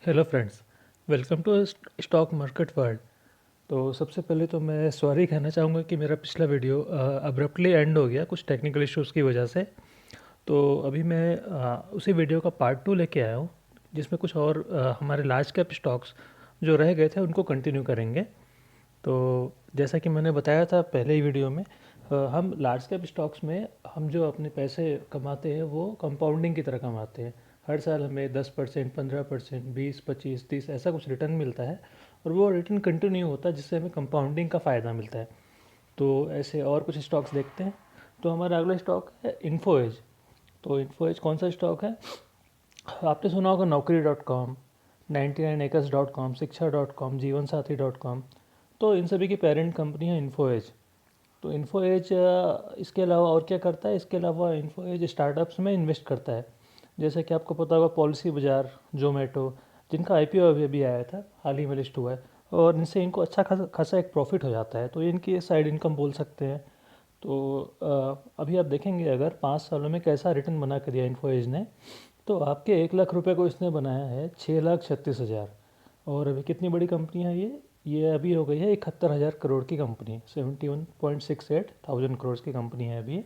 Hello friends, welcome to stock market world. तो सबसे पहले तो मैं सॉरी कहना चाहूँगा कि मेरा पिछला वीडियो अब्रप्टली एंड हो गया कुछ टेक्निकल इश्यूज़ की वजह से। तो अभी मैं उसी वीडियो का पार्ट 2 लेके आया हूँ, जिसमें कुछ और हमारे लार्ज कैप स्टॉक्स जो रह गए थे उनको कंटिन्यू करेंगे। तो जैसा कि मैंने बताया था पहले ही वीडियो में, हम लार्ज कैप स्टॉक्स में हम जो अपने पैसे कमाते हैं वो कंपाउंडिंग की तरह कमाते हैं। हर साल हमें 10%, 15%, 20, 25, 30 ऐसा कुछ रिटर्न मिलता है, और वो रिटर्न कंटिन्यू होता है जिससे हमें कंपाउंडिंग का फ़ायदा मिलता है। तो ऐसे और कुछ स्टॉक्स देखते हैं। तो हमारा अगला स्टॉक है इन्फो एज। तो इन्फो एज कौन सा स्टॉक है? आपने सुना होगा Naukri.com, 99acres.com, शिक्षा.com, जीवन साथी.com। तो इन सभी की पेरेंट कंपनी है इन्फो एज। तो इन्फो एज इसके अलावा और क्या करता है? इसके अलावा इन्फो एज स्टार्टअप्स में इन्वेस्ट करता है। जैसे कि आपको पता होगा पॉलिसी बाजार, जोमेटो, जिनका आईपीओ अभी अभी आया था, हाल ही में लिस्ट हुआ है, और इनसे इनको अच्छा खासा खासा एक प्रॉफिट हो जाता है, तो इनकी साइड इनकम बोल सकते हैं। तो अभी आप देखेंगे अगर 5 सालों में कैसा रिटर्न बना कर दिया इन्फो एज ने, तो आपके 1 लाख रुपए को इसने बनाया है 6,36,000। और अभी कितनी बड़ी कंपनी है ये अभी हो गई है 71,000 करोड़ की कंपनी, 71.68 थाउजेंड करोड़ की कंपनी है अभी।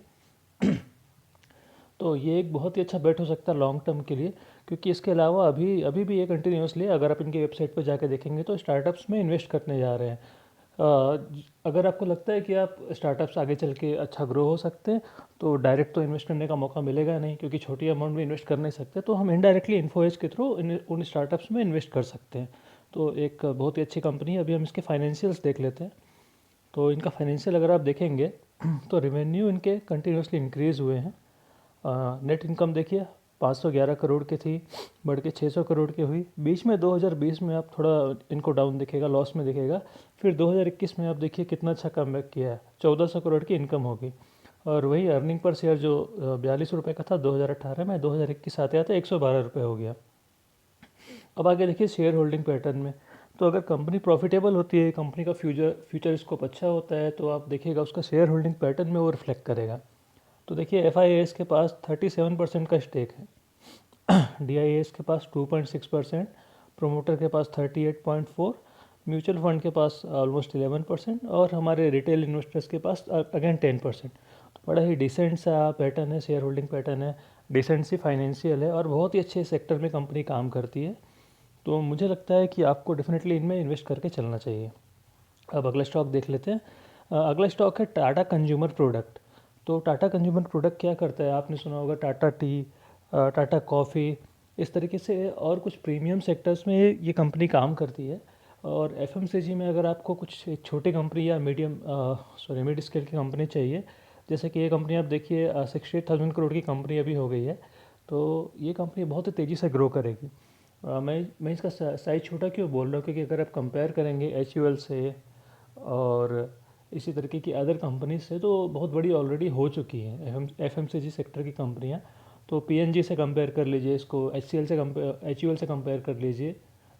तो ये एक बहुत ही अच्छा बेट हो सकता है लॉन्ग टर्म के लिए, क्योंकि इसके अलावा अभी अभी भी ये कंटिन्यूसली, अगर आप इनकी वेबसाइट पर जाके देखेंगे तो स्टार्टअप्स में इन्वेस्ट करने जा रहे हैं। अगर आपको लगता है कि आप स्टार्टअप्स आगे चल के अच्छा ग्रो हो सकते हैं, तो डायरेक्ट तो इन्वेस्ट करने का मौका मिलेगा नहीं, क्योंकि छोटी अमाउंट में इन्वेस्ट कर नहीं सकते, तो हम इनडायरेक्टली इन्फोएज के थ्रू उन स्टार्टअप्स में इन्वेस्ट कर सकते हैं। तो एक बहुत ही अच्छी कंपनी है। अभी हम इसके फाइनेंशियल्स देख लेते हैं। तो इनका फाइनेंशियल अगर आप देखेंगे तो रेवेन्यू इनके कंटिन्यूसली इंक्रीज़ हुए हैं। नेट इनकम देखिए 511 करोड़ की थी, बढ़ के 600 करोड़ की हुई। बीच में 2020 में आप थोड़ा इनको डाउन दिखेगा, लॉस में दिखेगा। फिर 2021 में आप देखिए कितना अच्छा कमबैक किया है, 1400 करोड़ की इनकम होगी। और वही अर्निंग पर शेयर जो 42 रुपये का था 2018 में, 2021 आते आते 112 रुपये हो गया। अब आगे देखिए शेयर होल्डिंग पैटर्न में, तो अगर कंपनी प्रॉफिटेबल होती है, कंपनी का फ्यूचर स्कोप अच्छा होता है, तो आप देखिएगा उसका शेयर होल्डिंग पैटर्न में वो रिफ्लेक्ट करेगा। तो देखिए एफ के पास 37% का स्टेक है, डी के पास 2.6%, प्रोमोटर के पास 38.4%, म्यूचुअल फंड के पास ऑलमोस्ट 11%, और हमारे रिटेल इन्वेस्टर्स के पास अगेन 10%। तो बड़ा ही डिसेंट सा पैटर्न है, शेयर होल्डिंग पैटर्न है, डिसेंट सी फाइनेंशियल है, और बहुत ही अच्छे सेक्टर में कंपनी काम करती है। तो मुझे लगता है कि आपको डेफिनेटली इनमें इन्वेस्ट करके चलना चाहिए। अब अगला स्टॉक देख लेते हैं। अगला स्टॉक है टाटा कंज्यूमर प्रोडक्ट। तो टाटा कंज्यूमर प्रोडक्ट क्या करता है? आपने सुना होगा टाटा टी, टाटा कॉफ़ी, इस तरीके से और कुछ प्रीमियम सेक्टर्स में ये कंपनी काम करती है। और एफएमसीजी में अगर आपको कुछ एक छोटी कंपनी या मिड स्केल की कंपनी चाहिए, जैसे कि ये कंपनी आप देखिए 68,000 करोड़ की कंपनी अभी हो गई है, तो ये कंपनी बहुत ही तेज़ी से ग्रो करेगी। मैं इसका साइज़ छोटा क्यों बोल रहा हूँ, क्योंकि अगर आप कंपेयर करेंगे एच से और इसी तरीके की अदर कंपनी से, तो बहुत बड़ी ऑलरेडी हो चुकी हैं एफएमसीजी सेक्टर की कंपनियां। तो पीएनजी से कंपेयर कर लीजिए इसको, एचयूएल से कंपेयर कर लीजिए।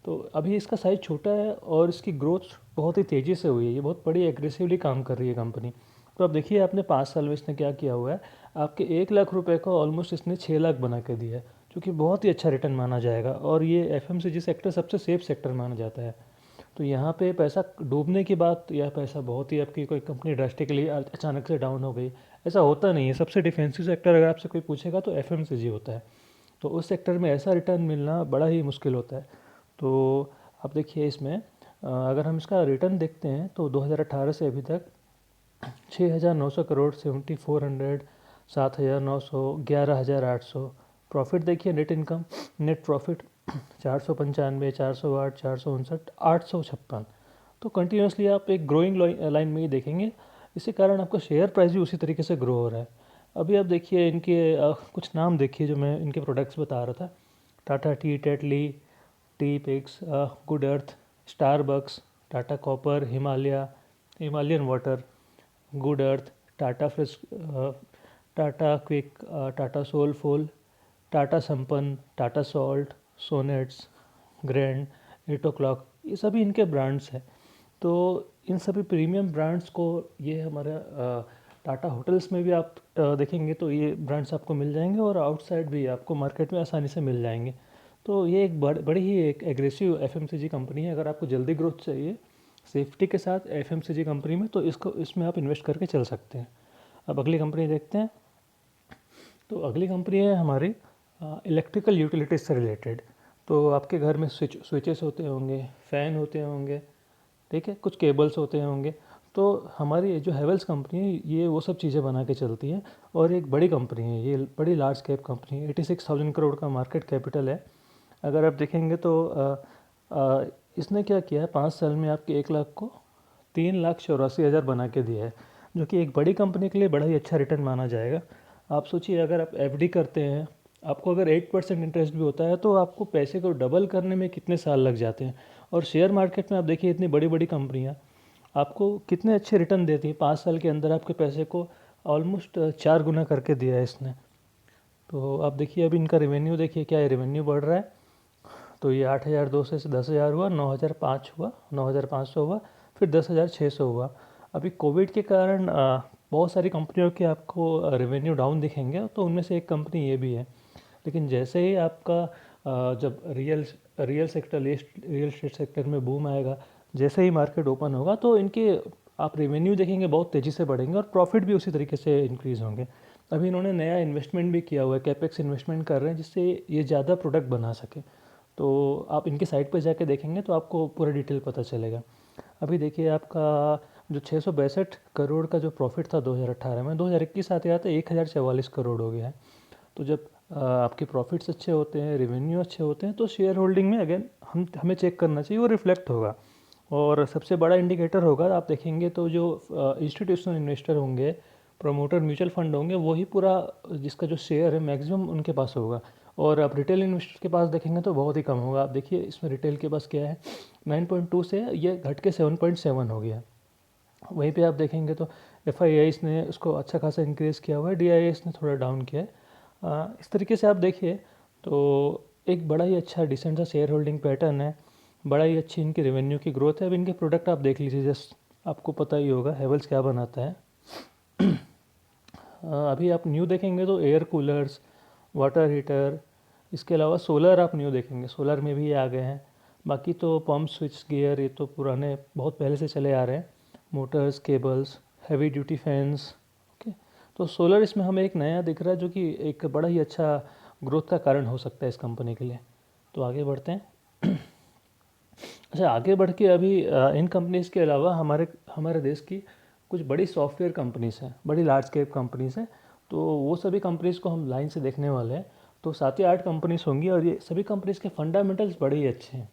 तो अभी इसका साइज़ छोटा है और इसकी ग्रोथ बहुत ही तेज़ी से हुई है, ये बहुत बड़ी एग्रेसिवली काम कर रही है कंपनी। तो अब देखिए आपने 5 साल में इसने क्या किया हुआ है, आपके 1 लाख रुपए को ऑलमोस्ट इसने 6 लाख बना के दिया है, जो कि बहुत ही अच्छा रिटर्न माना जाएगा। और ये एफएमसीजी सेक्टर सबसे सेफ सेक्टर माना जाता है। तो यहाँ पे पैसा डूबने की बात, या पैसा बहुत ही आपकी कोई कंपनी ड्रास्टिकली अचानक से डाउन हो गई, ऐसा होता नहीं है। सबसे डिफेंसिव सेक्टर अगर आपसे कोई पूछेगा तो एफएमसीजी होता है। तो उस सेक्टर में ऐसा रिटर्न मिलना बड़ा ही मुश्किल होता है। तो आप देखिए इसमें अगर हम इसका रिटर्न देखते हैं तो 2018 से अभी तक 6,900 करोड़, 7,400, 7,900, 11,800। प्रॉफिट देखिए, नेट इनकम, नेट प्रॉफिट 495, 408, 459, 856। तो कंटिन्यूसली आप एक ग्रोइंग लाइन में ही देखेंगे। इसी कारण आपका शेयर प्राइस भी उसी तरीके से ग्रो हो रहा है। अभी आप देखिए इनके कुछ नाम देखिए जो मैं इनके प्रोडक्ट्स बता रहा था। Tata Tea, Tetley, Teapigs, Good Earth, Starbucks, Tata Copper, Himalayan Water, Good Earth, Tata Fresh, Tata Quick, Tata Soulfull, Tata Sampann, Tata Salt, Sonnets, Grand, eight o'clock, ये सभी इनके ब्रांड्स हैं। तो इन सभी प्रीमियम ब्रांड्स को ये हमारा टाटा होटल्स में भी आप देखेंगे तो ये ब्रांड्स आपको मिल जाएंगे, और आउटसाइड भी आपको मार्केट में आसानी से मिल जाएंगे। तो ये एक बड़ी ही एक एग्रेसिव एफएमसीजी कंपनी है। अगर आपको जल्दी ग्रोथ चाहिए सेफ्टी के साथ एफएमसीजी कंपनी में, तो इसमें आप इन्वेस्ट करके चल सकते हैं। अब अगली कंपनी देखते हैं। तो अगली कंपनी है हमारी इलेक्ट्रिकल यूटिलिटीज से रिलेटेड। तो आपके घर में स्विचेस होते होंगे, फ़ैन होते होंगे, ठीक है, कुछ केबल्स होते होंगे। तो हमारी जो हेवेल्स कंपनी है ये वो सब चीज़ें बना के चलती है, और एक बड़ी कंपनी है ये, बड़ी लार्ज कैप कंपनी है। 86,000 करोड़ का मार्केट कैपिटल है। अगर आप देखेंगे तो इसने क्या किया है, 5 साल में आपके 1 लाख को 3,84,000 बना के दिया है, जो कि एक बड़ी कंपनी के लिए बड़ा ही अच्छा रिटर्न माना जाएगा। आप सोचिए, अगर आप एफडी करते हैं, आपको अगर 8% इंटरेस्ट भी होता है, तो आपको पैसे को डबल करने में कितने साल लग जाते हैं। और शेयर मार्केट में आप देखिए, इतनी बड़ी बड़ी कंपनियाँ आपको कितने अच्छे रिटर्न देती है। 5 साल के अंदर आपके पैसे को ऑलमोस्ट 4 गुना करके दिया है इसने। तो आप देखिए, अभी इनका रेवेन्यू देखिए, क्या है, रेवेन्यू बढ़ रहा है। तो ये 8,200 से 10,000 हुआ, 9,005 हुआ, 9,500 हुआ, फिर 10,600 हुआ। अभी कोविड के कारण बहुत सारी कंपनियों के आपको रेवेन्यू डाउन दिखेंगे, तो उनमें से एक कंपनी ये भी है। लेकिन जैसे ही आपका जब रियल एस्टेट सेक्टर में बूम आएगा, जैसे ही मार्केट ओपन होगा, तो इनके आप रेवेन्यू देखेंगे बहुत तेज़ी से बढ़ेंगे, और प्रॉफिट भी उसी तरीके से इंक्रीज़ होंगे। अभी इन्होंने नया इन्वेस्टमेंट भी किया हुआ है, कैपेक्स इन्वेस्टमेंट कर रहे हैं, जिससे ये ज़्यादा प्रोडक्ट बना सके। तो आप इनकी साइट पर जाके देखेंगे तो आपको पूरा डिटेल पता चलेगा। अभी देखिए, आपका जो 662 करोड़ का जो प्रॉफिट था 2018 में, 2021 आते आते 1,044 करोड़ हो गया है। तो जब आपके प्रॉफिट्स अच्छे होते हैं, रेवेन्यू अच्छे होते हैं, तो शेयर होल्डिंग में अगेन हमें चेक करना चाहिए, वो रिफ्लेक्ट होगा। और सबसे बड़ा इंडिकेटर होगा, आप देखेंगे तो जो इंस्टीट्यूशनल इन्वेस्टर होंगे, प्रोमोटर म्यूचुअल फंड होंगे, वही पूरा जिसका जो शेयर है मैक्सिमम उनके पास होगा। और आप रिटेल इन्वेस्टर के पास देखेंगे तो बहुत ही कम होगा। आप देखिए, इसमें रिटेल के पास क्या है, 9.2 से ये घट के 7.7 हो गया। वहीं पे आप देखेंगे तो FIIs ने उसको अच्छा खासा इंक्रीज़ किया हुआ है, DIIs ने थोड़ा डाउन किया है। इस तरीके से आप देखिए तो एक बड़ा ही अच्छा डिसेंट सा शेयर होल्डिंग पैटर्न है, बड़ा ही अच्छी इनकी रेवेन्यू की ग्रोथ है। अब इनके प्रोडक्ट आप देख लीजिए, जस्ट आपको पता ही होगा हेवल्स क्या बनाता है। अभी आप न्यू देखेंगे तो एयर कूलर्स, वाटर हीटर, इसके अलावा सोलर आप न्यू देखेंगे, सोलर में भी ये आ गए हैं। बाकी तो पंप, स्विच गियर, ये तो पुराने बहुत पहले से चले आ रहे हैं। Motors, cables, heavy duty fans, okay. तो सोलर इसमें हमें एक नया दिख रहा है, जो कि एक बड़ा ही अच्छा ग्रोथ का कारण हो सकता है इस कंपनी के लिए। तो आगे बढ़ते हैं। अच्छा, आगे बढ़ के अभी इन कंपनीज़ के अलावा हमारे देश की कुछ बड़ी सॉफ्टवेयर कंपनीज़ हैं, बड़ी लार्ज कैप कंपनीज़ हैं। तो वो सभी कंपनीज़ को हम लाइन से देखने वाले हैं। तो 7 या 8 कंपनीज़ होंगी, और ये सभी कंपनीज़ के फंडामेंटल्स बड़े ही अच्छे हैं।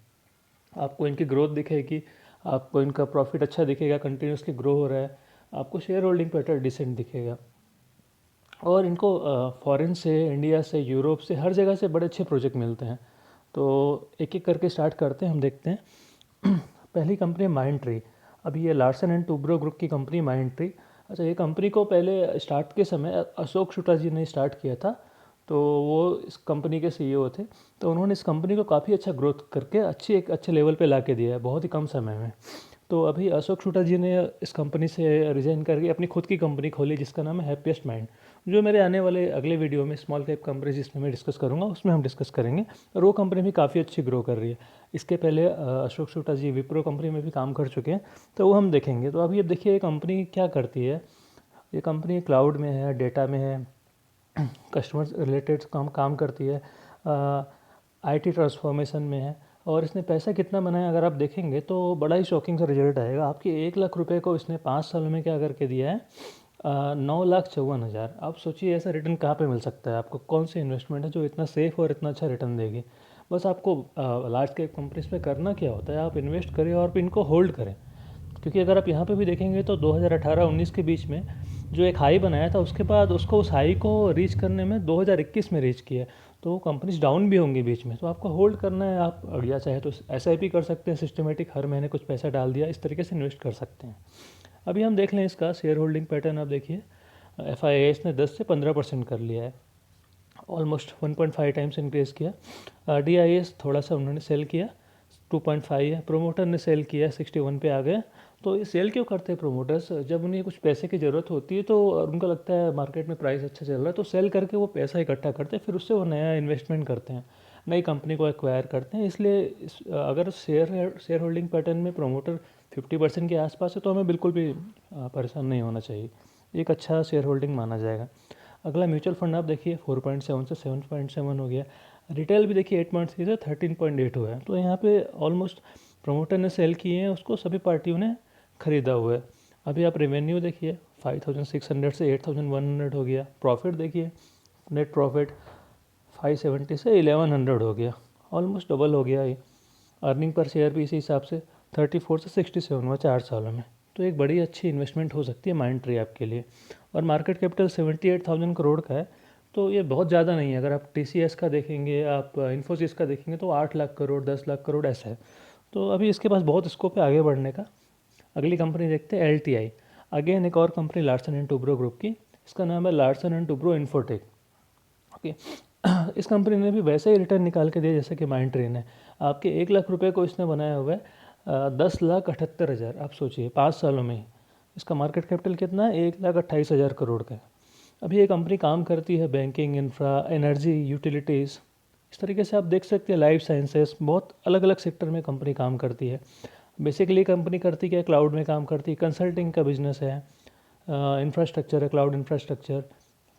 आपको इनकी ग्रोथ दिखेगी, आपको इनका प्रॉफिट अच्छा दिखेगा, कंटिन्यूसली ग्रो हो रहा है, आपको शेयर होल्डिंग पैटर्न डिसेंट दिखेगा। और इनको फॉरेन से, इंडिया से, यूरोप से, हर जगह से बड़े अच्छे प्रोजेक्ट मिलते हैं। तो एक एक करके स्टार्ट करते हैं, हम देखते हैं। पहली कंपनी माइंड ट्री। अभी ये लार्सन एंड टूब्रो ग्रुप की कंपनी माइंड ट्री। अच्छा, ये कंपनी को पहले स्टार्ट के समय अशोक शुक्ला जी ने स्टार्ट किया था। तो वो इस कंपनी के CEO थे। तो उन्होंने इस कंपनी को काफ़ी अच्छा ग्रोथ करके एक अच्छे लेवल पे ला के दिया है बहुत ही कम समय में। तो अभी अशोक शुक्ला जी ने इस कंपनी से रिज़ाइन करके अपनी खुद की कंपनी खोली, जिसका नाम है हैप्पीएस्ट माइंड, जो मेरे आने वाले अगले वीडियो में स्मॉल कैप कंपनी जिसमें मैं डिस्कस करूँगा, उसमें हम डिस्कस करेंगे। और वो कंपनी भी काफ़ी अच्छी ग्रो कर रही है। इसके पहले अशोक शुक्ला जी विप्रो कंपनी में भी काम कर चुके हैं, तो वो हम देखेंगे। तो अभी अब देखिए, ये कंपनी क्या करती है। ये कंपनी क्लाउड में है, डेटा में है, कस्टमर रिलेटेड काम करती है, IT ट्रांसफॉर्मेशन में है। और इसने पैसा कितना बनाया, अगर आप देखेंगे तो बड़ा ही शॉकिंग सा रिजल्ट आएगा। आपके 1 लाख रुपए को इसने 5 साल में क्या करके दिया है, 9,54,000। आप सोचिए, ऐसा रिटर्न कहाँ पे मिल सकता है आपको, कौन सी इन्वेस्टमेंट है जो इतना सेफ और इतना अच्छा रिटर्न देगी। बस आपको लार्ज कैप कंपनीज में करना क्या होता है, आप इन्वेस्ट करें और फिर इनको होल्ड करें। क्योंकि अगर आप यहाँ पे भी देखेंगे तो 2018-19 के बीच में जो एक हाई बनाया था, उसके बाद उसको उस हाई को रीच करने में 2021 में रीच किया। तो कंपनीज डाउन भी होंगी बीच में, तो आपको होल्ड करना है। आप या चाहे तो SIP कर सकते हैं, सिस्टमेटिक, हर महीने कुछ पैसा डाल दिया, इस तरीके से इन्वेस्ट कर सकते हैं। अभी हम देख लें इसका शेयर होल्डिंग पैटर्न। आप देखिए, FIIs ने 10 से 15% कर लिया है, ऑलमोस्ट 1.5 टाइम्स इंक्रीज़ किया। DIS थोड़ा सा उन्होंने सेल किया, 2.5 है। प्रोमोटर ने सेल किया, 61 पे आ गए। तो ये सेल क्यों करते हैं प्रोमोटर्स, जब उन्हें कुछ पैसे की ज़रूरत होती है तो उनको लगता है मार्केट में प्राइस अच्छा चल रहा है, तो सेल करके वो पैसा इकट्ठा करते हैं, फिर उससे वो नया इन्वेस्टमेंट करते हैं। नई कंपनी को एक्वायर करते हैं। इसलिए अगर शेयर होल्डिंग पैटर्न में प्रमोटर 50% के आसपास है तो हमें बिल्कुल भी परेशान नहीं होना चाहिए, एक अच्छा शेयर होल्डिंग माना जाएगा। अगला म्यूचुअल फंड आप देखिए 4.7 से 7.7 हो गया। रिटेल भी देखिए 8.3 से 13.8 हुआ है। तो यहाँ पे ऑलमोस्ट प्रमोटर ने सेल किए हैं उसको, सभी पार्टियों ने ख़रीदा हुआ है। अभी आप रेवेन्यू देखिए 5,600 से 8,100 हो गया। प्रॉफिट देखिए, नेट प्रॉफिट 570 से 1,100 हो गया, ऑलमोस्ट डबल हो गया ये। अर्निंग पर शेयर भी इसी हिसाब से 34 से 67 हुआ 4 सालों में। तो एक बड़ी अच्छी इन्वेस्टमेंट हो सकती है माइंडट्री आपके लिए। और मार्केट कैपिटल 78,000 करोड़ का है, तो ये बहुत ज़्यादा नहीं है। अगर आप TCS का देखेंगे, आप इन्फोसिस का देखेंगे तो 8 लाख करोड़ 10 लाख करोड़ ऐसा है। तो अभी इसके पास बहुत स्कोप है आगे बढ़ने का। अगली कंपनी देखते हैं LTI। अगेन एक और company Larsen and Toubro group की, इसका नाम है Larsen and Toubro infotech. Okay, इस कंपनी ने भी वैसे ही रिटर्न निकाल के दिया जैसे कि माइंडट्री ने। आपके 1 लाख रुपए को इसने बनाया हुआ है 10,78,000। आप सोचिए 5 सालों में ही इसका मार्केट कैपिटल कितना है, 1,28,000 करोड़ का है। अभी ये कंपनी काम करती है बैंकिंग, इंफ्रा, एनर्जी, यूटिलिटीज़, इस तरीके से आप देख सकते हैं, लाइफ साइंसेस, बहुत अलग अलग सेक्टर में कंपनी काम करती है। बेसिकली कंपनी करती क्या है, क्लाउड में काम करती है, कंसल्टिंग का बिजनेस है, इंफ्रास्ट्रक्चर है, क्लाउड इंफ्रास्ट्रक्चर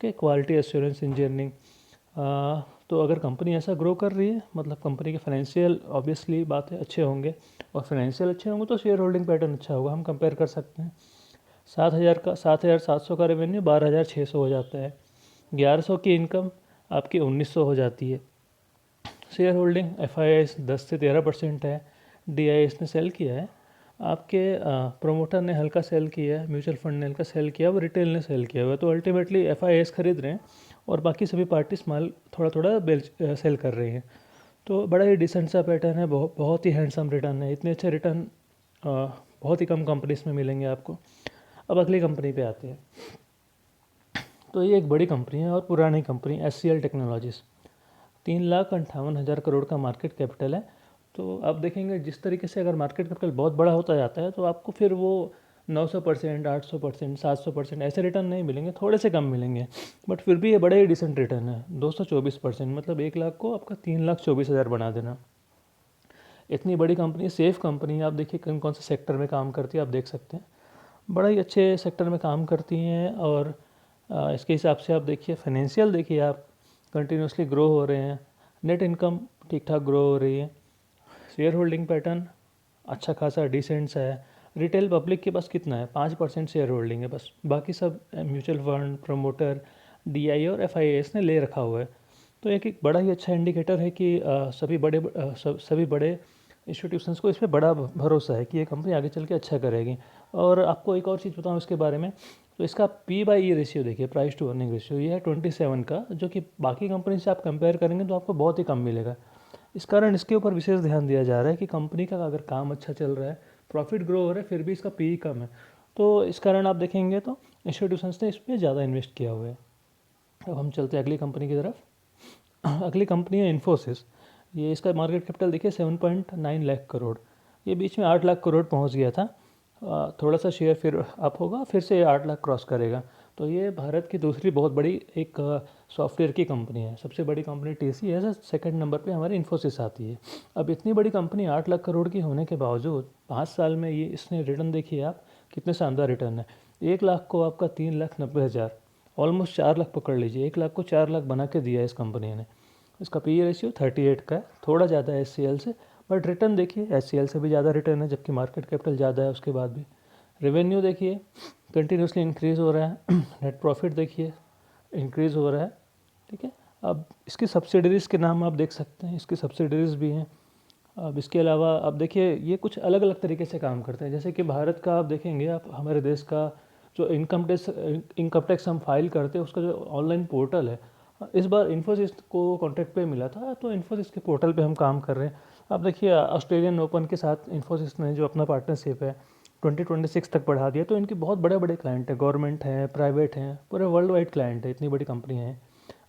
के, क्वालिटी एश्योरेंस इंजीनियरिंग। तो अगर कंपनी ऐसा ग्रो कर रही है मतलब कंपनी के फाइनेंशियल ऑब्वियसली बात है अच्छे होंगे, और फाइनेंशियल अच्छे होंगे तो शेयर होल्डिंग पैटर्न अच्छा होगा। हम कंपेयर कर सकते हैं 7,700 का रेवेन्यू 12,600 हो जाता है, 1,100 की इनकम आपकी 1,900 हो जाती है। शेयर होल्डिंग FIS 10 से 13% है। DIS ने सेल किया है, आपके प्रोमोटर ने हल्का सेल किया है, म्यूचुअल फंड ने हल्का सेल किया, वो रिटेल ने सेल किया हुआ है। तो अल्टीमेटली FIS खरीद रहे हैं और बाकी सभी पार्टीज माल थोड़ा थोड़ा सेल कर रही हैं। तो बड़ा ही डिसेंट सा पैटर्न है, बहुत ही हैंडसम रिटर्न है। इतने अच्छे रिटर्न बहुत ही कम कंपनीज में मिलेंगे आपको। अब अगली कंपनी पे आते हैं। तो ये एक बड़ी कंपनी है और पुरानी कंपनी SCL टेक्नोलॉजीज़, 3,58,000 करोड़ का मार्केट कैपिटल है। तो आप देखेंगे जिस तरीके से अगर मार्केट कैपिटल बहुत बड़ा होता जाता है तो आपको फिर वो 900%, 800%, 700% ऐसे रिटर्न नहीं मिलेंगे, थोड़े से कम मिलेंगे। बट फिर भी ये बड़े ही डिसेंट रिटर्न है, 224%, मतलब 1 लाख को आपका 3,24,000 बना देना। इतनी बड़ी कंपनी, सेफ कंपनी है। आप देखिए कौन कौन से सेक्टर में काम करती है, आप देख सकते हैं बड़ा ही अच्छे सेक्टर में काम करती हैं। और इसके हिसाब से आप देखिए फाइनेंशियल देखिए, आप कंटिन्यूसली ग्रो हो रहे हैं, नेट इनकम ठीक ठाक ग्रो हो रही है, शेयर होल्डिंग पैटर्न अच्छा खासा डिसेंट सा है। रिटेल पब्लिक के पास कितना है, 5% शेयर होल्डिंग है बस, बाकी सब म्यूचुअल फंड, प्रमोटर, DI और FIS ने ले रखा हुआ है। तो एक बड़ा ही अच्छा इंडिकेटर है कि सभी बड़े इंस्टीट्यूशंस को इस पर बड़ा भरोसा है कि ये कंपनी आगे चल के अच्छा करेगी। और आपको एक और चीज़ बताऊँ इसके बारे में, तो इसका P/E रेशियो देखिए, प्राइस टू अर्निंग रेशियो, ये है 27 का, जो कि बाकी कंपनी से आप कंपेयर करेंगे तो आपको बहुत ही कम मिलेगा। इस कारण इसके ऊपर विशेष ध्यान दिया जा रहा है कि कंपनी का अगर काम अच्छा चल रहा है, प्रॉफिट ग्रो हो रहा है, फिर भी इसका PE कम है, तो इस कारण आप देखेंगे तो इंस्टीट्यूशंस ने इस पर ज़्यादा इन्वेस्ट किया हुआ है। अब हम चलते हैं अगली कंपनी की तरफ। अगली कंपनी है इन्फोसिस। ये इसका मार्केट कैपिटल देखिए 7.9 लाख करोड़, ये बीच में 8 लाख करोड़ पहुंच गया था। थोड़ा सा शेयर फिर अप होगा, फिर से 8 लाख क्रॉस करेगा। तो ये भारत की दूसरी बहुत बड़ी एक सॉफ्टवेयर की कंपनी है। सबसे बड़ी कंपनी TCS है, सेकंड नंबर पे हमारी इन्फोसिस आती है। अब इतनी बड़ी कंपनी 8 लाख करोड़ की होने के बावजूद 5 साल में ये इसने रिटर्न देखिए आप, कितने शानदार रिटर्न है। 1 लाख को आपका 3,90,000, ऑलमोस्ट 4 लाख पकड़ लीजिए, 1 लाख को 4 लाख बना के दिया है इस कंपनी ने। इसका PE रेशियो 38 का है, थोड़ा ज़्यादा है SCL से, बट रिटर्न देखिए SCL से भी ज़्यादा रिटर्न है, जबकि मार्केट कैपिटल ज़्यादा है उसके बाद भी। रेवेन्यू देखिए कंटिन्यूसली इंक्रीज़ हो रहा है, नेट प्रॉफिट देखिए इंक्रीज़ हो रहा है, ठीक है। अब इसकी सब्सिडरीज़ के नाम आप देख सकते हैं, इसकी सब्सिडरीज़ भी हैं। अब इसके अलावा आप देखिए ये कुछ अलग अलग तरीके से काम करते हैं। जैसे कि भारत का आप देखेंगे, आप हमारे देश का जो इनकम टैक्स हम फाइल करते हैं उसका जो ऑनलाइन पोर्टल है, इस बार इन्फोसिस को कॉन्ट्रैक्ट पे मिला था, तो इन्फोसिस के पोर्टल पे हम काम कर रहे हैं। आप देखिए ऑस्ट्रेलियन ओपन के साथ इन्फोसिस ने जो अपना पार्टनरशिप है 2026 तक बढ़ा दिया। तो इनकी बहुत बड़े बड़े क्लाइंट हैं, गवर्नमेंट हैं, प्राइवेट हैं, पूरे वर्ल्ड वाइड क्लाइंट है, इतनी बड़ी कंपनी है।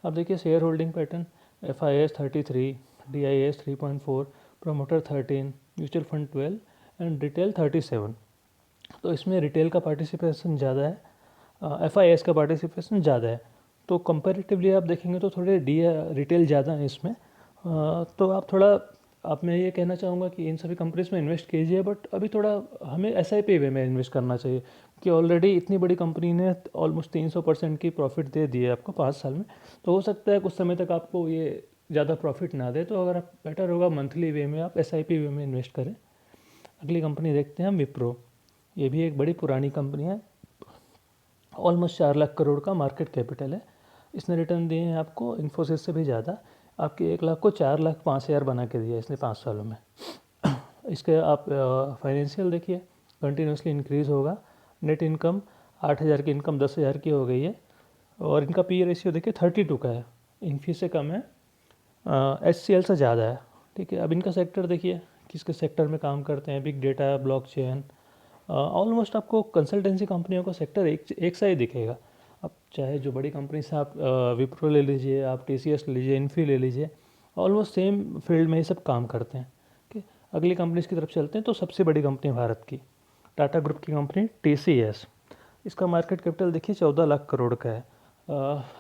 अब देखिए share holding pattern, FIS 33, DIS 3.4, promoter 13, mutual fund 12 and retail 37। तो इसमें रिटेल का पार्टिसिपेशन ज़्यादा है, FIS का पार्टिसिपेशन ज़्यादा है। तो कंपैरेटिवली आप देखेंगे तो थोड़े रिटेल ज़्यादा है इसमें, तो आप मैं ये कहना चाहूँगा कि इन सभी कंपनीज में इन्वेस्ट कीजिए, बट अभी थोड़ा हमें SIP वे में इन्वेस्ट करना चाहिए कि ऑलरेडी इतनी बड़ी कंपनी ने ऑलमोस्ट 300% की प्रॉफिट दे दी है आपको 5 साल में। तो हो सकता है कुछ समय तक आपको ये ज़्यादा प्रॉफिट ना दे, तो अगर आप बेटर होगा मंथली वे में आप SIP वे में इन्वेस्ट करें। अगली कंपनी देखते हैं हम, विप्रो। ये भी एक बड़ी पुरानी कंपनी है, ऑलमोस्ट 4 लाख करोड़ का मार्केट कैपिटल है। इसने रिटर्न दिए हैं आपको इन्फोसिस से भी ज़्यादा, आपके 1 लाख को 4,05,000 बना के दिया इसने 5 सालों में। इसके आप फाइनेंशियल देखिए, कंटिन्यूसली इंक्रीज़ होगा। नेट इनकम 8,000 की इनकम 10,000 की हो गई है, और इनका PE रेशियो देखिए 32 का है, इन्फी से कम है, HCL से ज़्यादा है। ठीक है, अब इनका सेक्टर देखिए, किसके सेक्टर में काम करते हैं, बिग डेटा, ब्लॉकचेन। ऑलमोस्ट आपको कंसल्टेंसी कंपनियों का सेक्टर एक सा ही दिखेगा। अब चाहे जो बड़ी कंपनी से आप विप्रो ले लीजिए, आप TCS ले लीजिए, इन्फी ले लीजिए, ऑलमोस्ट सेम फील्ड में ही सब काम करते हैं। ठीक, अगली कंपनीज की तरफ चलते हैं। तो सबसे बड़ी कंपनी भारत की टाटा ग्रुप की कंपनी TCS, इसका मार्केट कैपिटल देखिए 14 लाख करोड़ का है।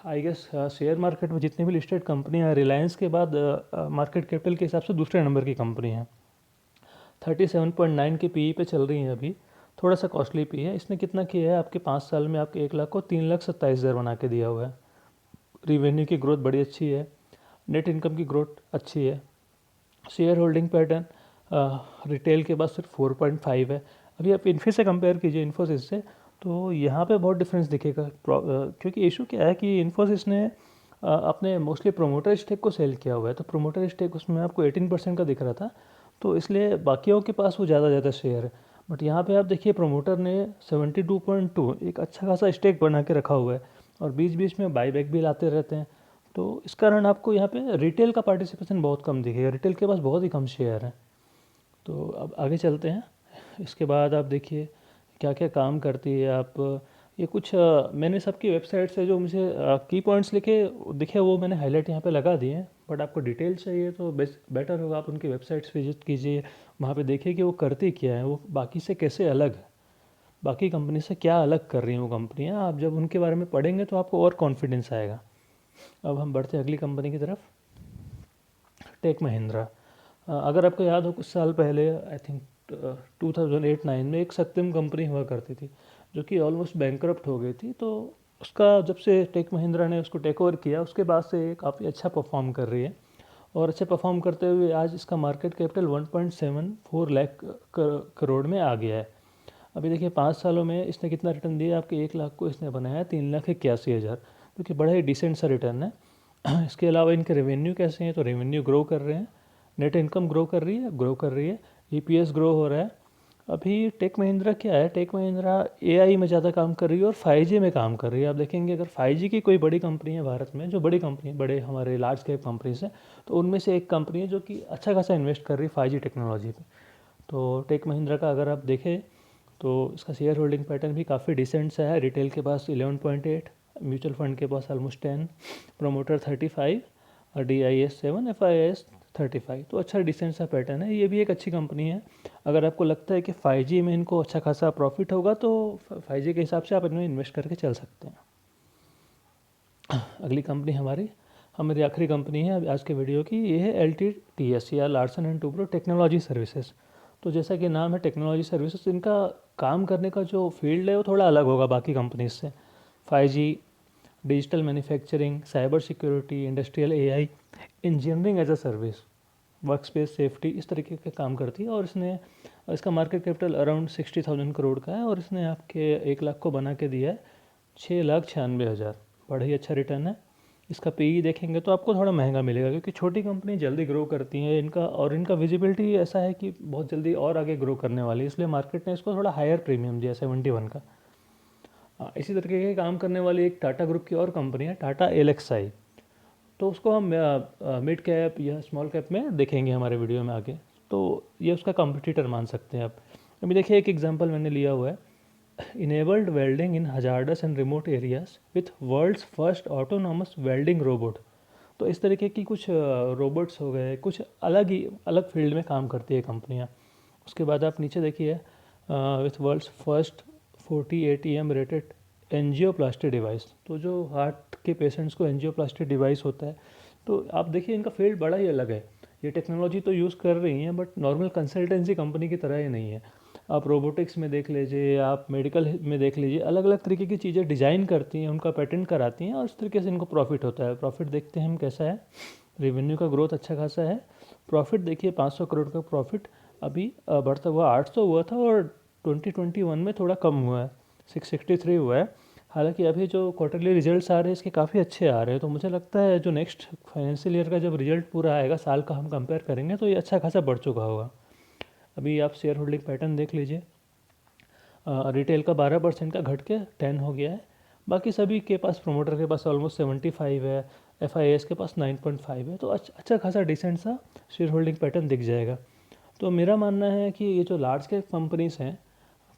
आई गेस शेयर मार्केट में जितनी भी लिस्टेड कंपनियां हैं, रिलायंस के बाद मार्केट कैपिटल के हिसाब से दूसरे नंबर की कंपनी है। 37.9 की PE पे चल रही हैं अभी, थोड़ा सा कॉस्टली PE है। इसने कितना किया है आपके 5 साल में, आपके 1 लाख को 3,27,000 बना के दिया हुआ है। रिवेन्यू की ग्रोथ बड़ी अच्छी है, नेट इनकम की ग्रोथ अच्छी है। शेयर होल्डिंग पैटर्न रिटेल के बाद सिर्फ 4.5 है। अभी आप इन्फी से कंपेयर कीजिए, इन्फोसिस से, तो यहाँ पे बहुत डिफरेंस दिखेगा। क्योंकि इशू क्या है कि इन्फोसिस ने अपने मोस्टली प्रोमोटर स्टेक को सेल किया हुआ है, तो प्रोमोटर स्टेक उसमें आपको 18% का दिख रहा था, तो इसलिए बाकियों के पास वो ज़्यादा शेयर है। बट यहाँ पे आप देखिए, प्रोमोटर ने 72.2 एक अच्छा खासा स्टेक बना के रखा हुआ है, और बीच बीच में बाईबैक भी लाते रहते हैं। तो इस कारण आपको यहाँ पे रिटेल का पार्टिसिपेशन बहुत कम दिखेगा, रिटेल के पास बहुत ही कम शेयर है। तो अब आगे चलते हैं। इसके बाद आप देखिए क्या क्या काम करती है। आप ये कुछ मैंने सबकी वेबसाइट से जो मुझे की पॉइंट्स लिखे दिखे वो मैंने हाईलाइट यहाँ पे लगा दिए हैं, बट आपको डिटेल चाहिए तो बेटर होगा आप उनकी वेबसाइट्स विजिट कीजिए, वहाँ पे देखिए कि वो करती क्या है, वो बाकी से कैसे अलग है, बाकी कंपनी से क्या अलग कर रही हैं वो कंपनियाँ। आप जब उनके बारे में पढ़ेंगे तो आपको और कॉन्फिडेंस आएगा। अब हम बढ़ते हैं अगली कंपनी की तरफ, टेक महिंद्रा। अगर आपको याद हो, कुछ साल पहले आई थिंक 2008-9 में एक सत्यम कंपनी हुआ करती थी, जो कि ऑलमोस्ट बैंकरप्ट हो गई थी। तो उसका जब से टेक महिंद्रा ने उसको टेक ओवर किया, उसके बाद से ये काफ़ी अच्छा परफॉर्म कर रही है, और अच्छे परफॉर्म करते हुए आज इसका मार्केट कैपिटल 1.74 लाख करोड़ में आ गया है। अभी देखिए 5 सालों में इसने कितना रिटर्न दिया, आपके 1 लाख को इसने बनाया 3,81,000, जो कि बड़ा ही डिसेंट सा रिटर्न है। इसके अलावा इनके रेवेन्यू कैसे हैं, तो रेवेन्यू ग्रो कर रहे हैं, नेट इनकम ग्रो कर रही है, EPS ग्रो हो रहा है। अभी टेक महिंद्रा क्या है, टेक महिंद्रा AI में ज़्यादा काम कर रही है और 5G में काम कर रही है। आप देखेंगे अगर 5G की कोई बड़ी कंपनी है भारत में, जो बड़ी कंपनी, बड़े हमारे लार्ज कैप कंपनीज है, तो उनमें से एक कंपनी है जो कि अच्छा खासा इन्वेस्ट कर रही है 5G टेक्नोलॉजी पे। तो टेक महिंद्रा का अगर आप देखें तो इसका शेयर होल्डिंग पैटर्न भी काफ़ी डिसेंट सा है। रिटेल के पास 11.8, म्यूचुअल फंड के पास ऑलमोस्ट 10, प्रोमोटर 35, और DIS 7, FIS 35। तो अच्छा डिसेंट सा पैटर्न है, ये भी एक अच्छी कंपनी है। अगर आपको लगता है कि 5G में इनको अच्छा खासा प्रॉफिट होगा तो 5G के हिसाब से आप इनमें इन्वेस्ट करके चल सकते हैं। अगली कंपनी हमारी आखिरी कंपनी है आज के वीडियो की, ये है LTTS या Larsen and Toubro technology services. तो जैसा कि नाम है टेक्नोलॉजी सर्विसेज, इनका काम करने का जो फील्ड है वो थोड़ा अलग होगा बाकी कंपनीज से। 5G, digital manufacturing, cyber security, industrial AI, engineering as a service, work space safety, इस तरीके के काम करती है। और इसका मार्केट कैपिटल अराउंड 60,000 करोड़ का है, और इसने आपके 1 लाख को बना के दिया है 6,96,000। बड़ा ही अच्छा रिटर्न है। इसका PE देखेंगे तो आपको थोड़ा महंगा मिलेगा, क्योंकि छोटी कंपनी जल्दी ग्रो करती हैं, इनका विजिबिलिटी ऐसा है कि बहुत जल्दी और आगे ग्रो करने वाली है, इसलिए मार्केट ने इसको थोड़ा हायर प्रीमियम दिया 71 का। इसी तरीके के काम करने वाली एक टाटा ग्रुप की और कंपनी है, टाटा LXI। तो उसको हम मिड कैप या स्मॉल कैप में देखेंगे हमारे वीडियो में आगे। तो ये उसका कॉम्पिटिटर मान सकते हैं आप। अभी देखिए एक एग्जांपल मैंने लिया हुआ है, enabled welding in hazardous and remote areas with world's first autonomous welding robot. तो इस तरीके की कुछ रोबोट्स हो गए, कुछ अलग फील्ड में काम करती है कंपनियाँ। उसके बाद आप नीचे देखिए, with world's first 40 ATM rated angioplasty device. तो जो हार्ट के पेशेंट्स को एंजियोप्लास्टी डिवाइस होता है, तो आप देखिए इनका फील्ड बड़ा ही अलग है। ये टेक्नोलॉजी तो यूज़ कर रही हैं बट नॉर्मल कंसल्टेंसी कंपनी की तरह ही नहीं है। आप रोबोटिक्स में देख लीजिए, आप मेडिकल में देख लीजिए, अलग अलग तरीके की चीज़ें डिज़ाइन करती हैं, उनका पेटेंट कराती हैं और उस तरीके से इनको प्रॉफिट होता है। प्रॉफिट देखते हैं हम कैसा है, रेवेन्यू का ग्रोथ अच्छा खासा है। प्रॉफिट देखिए 500 करोड़ का प्रॉफिट अभी बढ़ता हुआ 800 हुआ था और 2021 में थोड़ा कम हुआ है, 663 हुआ है। हालांकि अभी जो क्वार्टरली रिजल्ट्स आ रहे हैं इसके काफ़ी अच्छे आ रहे हैं, तो मुझे लगता है जो नेक्स्ट फाइनेंशियल ईयर का जब रिजल्ट पूरा आएगा साल का हम कंपेयर करेंगे तो ये अच्छा खासा बढ़ चुका होगा। अभी आप शेयर होल्डिंग पैटर्न देख लीजिए, रिटेल का 12% का घट के 10 हो गया है। बाकी सभी के पास, प्रोमोटर के पास ऑलमोस्ट 75 है, एफ के पास 9.5 है, तो अच्छा खासा डिसेंट सा शेयर होल्डिंग पैटर्न दिख जाएगा। तो मेरा मानना है कि ये जो लार्ज कैप कंपनीज़ हैं,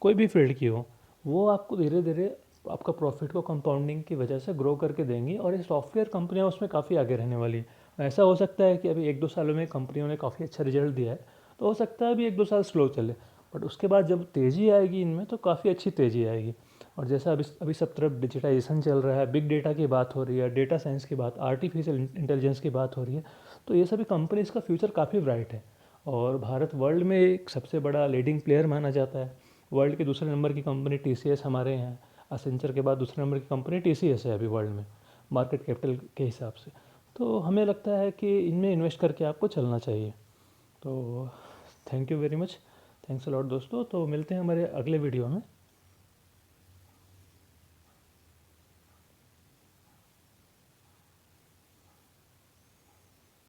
कोई भी फील्ड की हो, वो आपको धीरे धीरे आपका प्रॉफिट को कंपाउंडिंग की वजह से ग्रो करके देंगी और ये सॉफ्टवेयर कंपनियां उसमें काफ़ी आगे रहने वाली है। ऐसा हो सकता है कि अभी 1-2 सालों में कंपनियों ने काफ़ी अच्छा रिजल्ट दिया है, तो हो सकता है अभी 1-2 साल स्लो चले, बट उसके बाद जब तेज़ी आएगी इनमें तो काफ़ी अच्छी तेज़ी आएगी। और जैसा अभी अभी सब तरफ डिजिटाइजेशन चल रहा है, बिग डेटा की बात हो रही है, डेटा साइंस की बात, आर्टिफिशियल इंटेलिजेंस की बात हो रही है, तो ये सभी कंपनीज़ का फ्यूचर काफ़ी ब्राइट है। और भारत वर्ल्ड में एक सबसे बड़ा लीडिंग प्लेयर माना जाता है। वर्ल्ड के दूसरे नंबर की कंपनी टीसीएस हमारे यहाँ, असेंचर के बाद दूसरे नंबर की कंपनी टीसीएस है अभी वर्ल्ड में, मार्केट कैपिटल के हिसाब से। तो हमें लगता है कि इनमें इन्वेस्ट करके आपको चलना चाहिए। तो thank you very much, thanks a lot दोस्तों। तो मिलते हैं हमारे अगले वीडियो में।